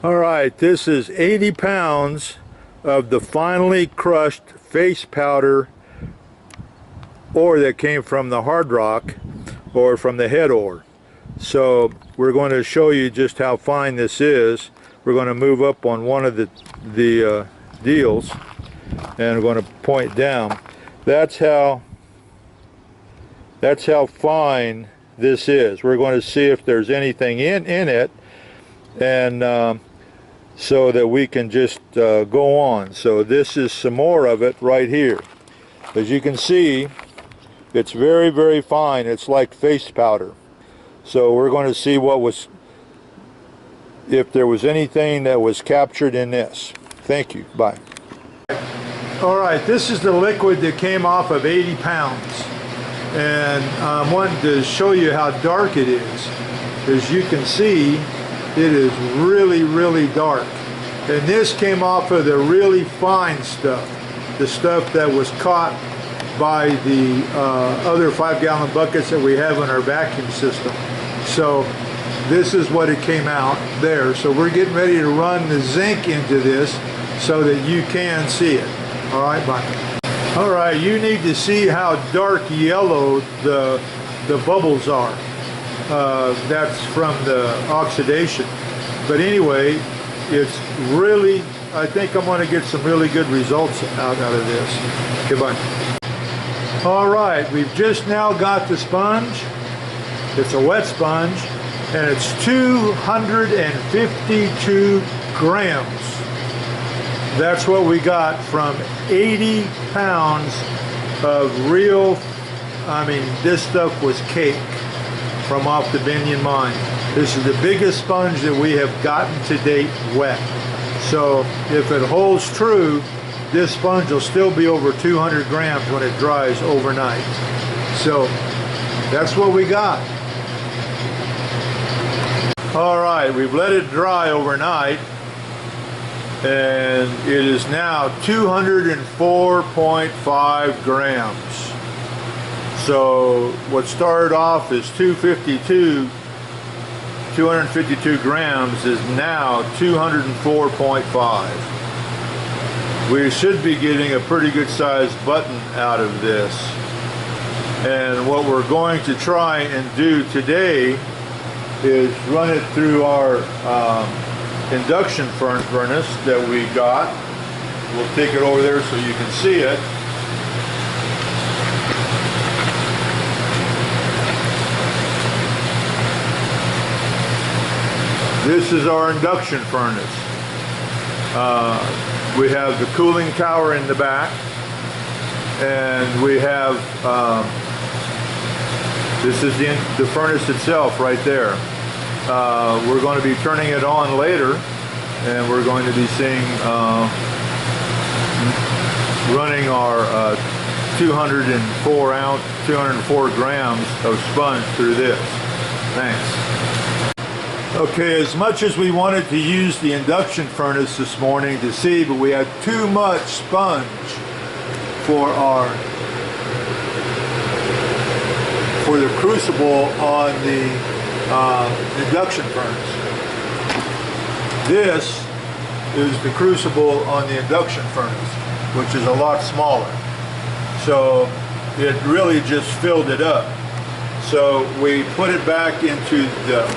All right, this is 80 pounds of the finely crushed face powder ore that came from the hard rock or from the head ore. So we're going to show you just how fine this is. We're going to move up on one of the deals and we're going to point down. That's how fine this is. We're going to see if there's anything in it, and so that we can just go on. So this is some more of it right here. As you can see, it's very, very fine. It's like face powder. So we're going to see if there was anything that was captured in this. Thank you. Bye. All right, this is the liquid that came off of 80 pounds. And I wanted to show you how dark it is. As you can see, it is really, really dark. And this came off of the really fine stuff, the stuff that was caught by the other 5-gallon buckets that we have in our vacuum system. So this is what it came out there. So we're getting ready to run the zinc into this so that you can see it. All right, bye. All right, you need to see how dark yellow the bubbles are. That's from the oxidation. But anyway, it's really, I think I'm going to get some really good results out of this. Goodbye. All right, we've just now got the sponge. It's a wet sponge, and it's 252 grams. That's what we got from 80 pounds of real, I mean, this stuff was cake from off the Binion mine. This is the biggest sponge that we have gotten to date wet. So if it holds true, this sponge will still be over 200 grams when it dries overnight. So that's what we got. All right, we've let it dry overnight, and it is now 204.5 grams. So what started off as 252 grams is now 204.5. We should be getting a pretty good sized button out of this. And what we're going to try and do today is run it through our induction furnace that we got. We'll take it over there so you can see it. This is our induction furnace. We have the cooling tower in the back, and we have this is the furnace itself right there. We're going to be turning it on later, and we're going to be seeing running our 204 grams of sponge through this. Thanks. Okay, as much as we wanted to use the induction furnace this morning to see, but we had too much sponge for the crucible on the induction furnace. This is the crucible on the induction furnace, which is a lot smaller. So it really just filled it up. So we put it back into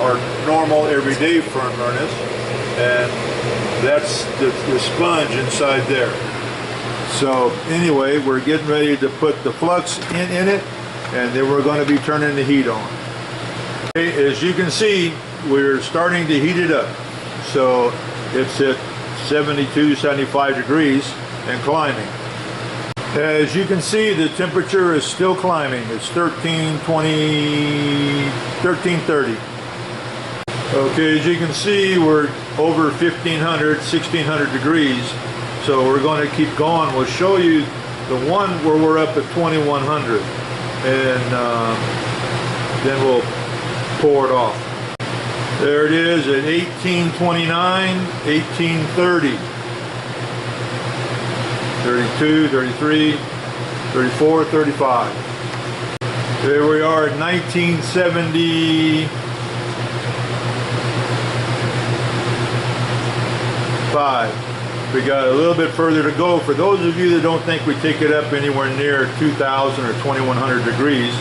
our normal everyday furnace, and that's the sponge inside there. So anyway, we're getting ready to put the flux in it, and then we're going to be turning the heat on. Okay, as you can see, we're starting to heat it up. So it's at 72, 75 degrees and climbing. As you can see, the temperature is still climbing. It's 1330. Okay, as you can see, we're over 1500, 1600 degrees. So we're going to keep going. We'll show you the one where we're up at 2100. And then we'll pour it off. There it is at 1829, 1830. 32, 33, 34, 35. There we are at 1970. We got a little bit further to go. For those of you that don't think we take it up anywhere near 2,000 or 2,100 degrees,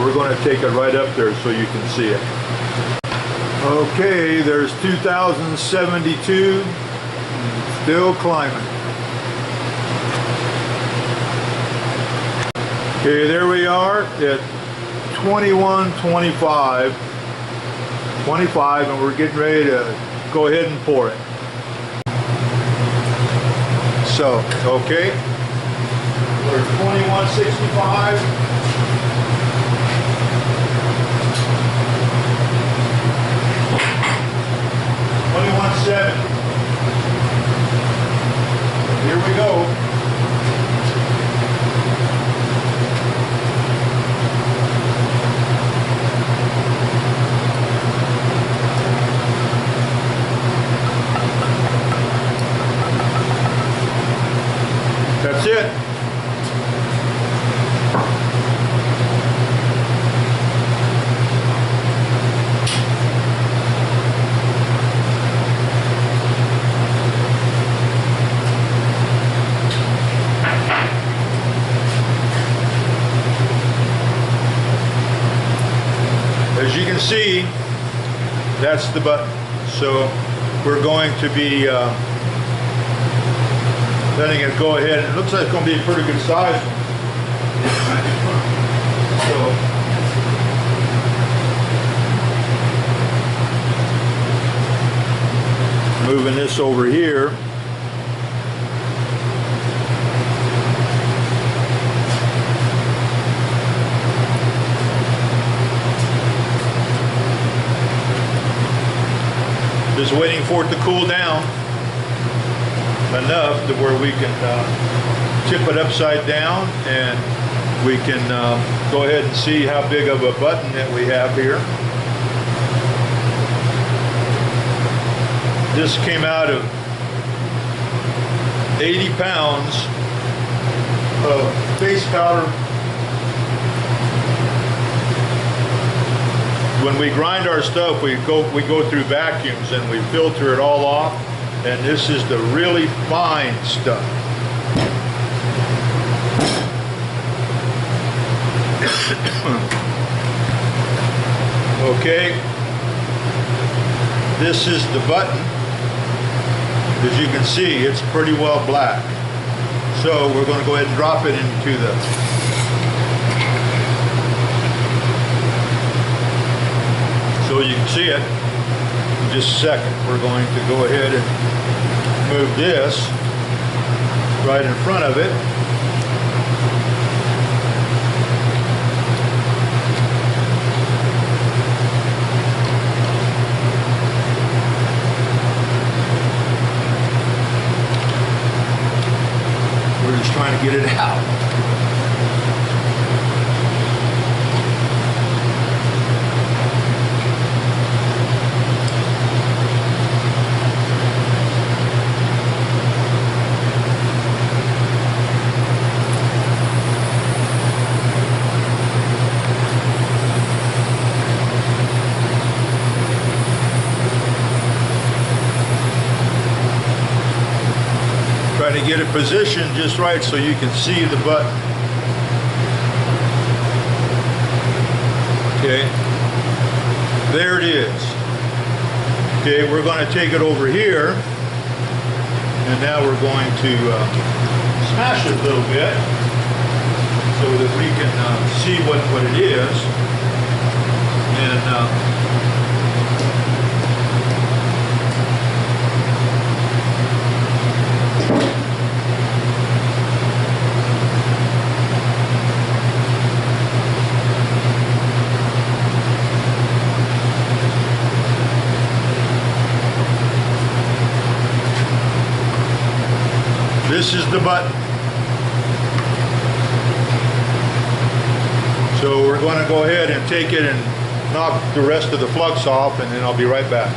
we're going to take it right up there so you can see it. Okay, there's 2,072, still climbing. Okay, there we are at 2125, and we're getting ready to go ahead and pour it. So, okay, we're 2165. 2170. Here we go. That's it. As you can see, that's the button. So we're going to be letting it go ahead. It looks like it's going to be a pretty good size. So moving this over here. Just waiting for it to cool down enough to where we can tip it upside down, and we can go ahead and see how big of a button that we have here. This came out of 80 pounds of base powder. When we grind our stuff, we go through vacuums and we filter it all off, and this is the really fine stuff. Okay, this is the button. As you can see, it's pretty well black. So we're going to go ahead and drop it into the so you can see it in just a second. We're going to go ahead and move this right in front of it. We're just trying to get it out. Trying to get it positioned just right so you can see the button. Okay, there it is. Okay, we're going to take it over here, and now we're going to smash it a little bit so that we can see what it is. And this is the button. So we're going to go ahead and take it and knock the rest of the flux off, and then I'll be right back.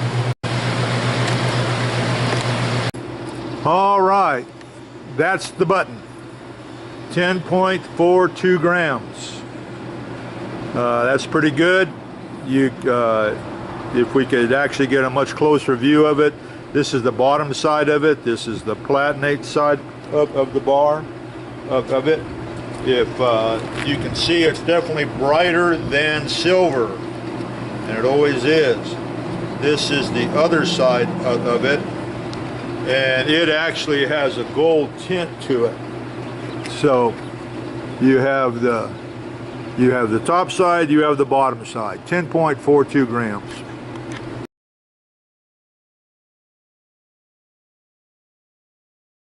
All right, that's the button. 10.42 grams. That's pretty good. If we could actually get a much closer view of it, This is the bottom side of it. This is the platinate side of the bar of it. If you can see, it's definitely brighter than silver, and it always is. This is the other side of it, and it actually has a gold tint to it. So you have the top side, you have the bottom side. 10.42 grams.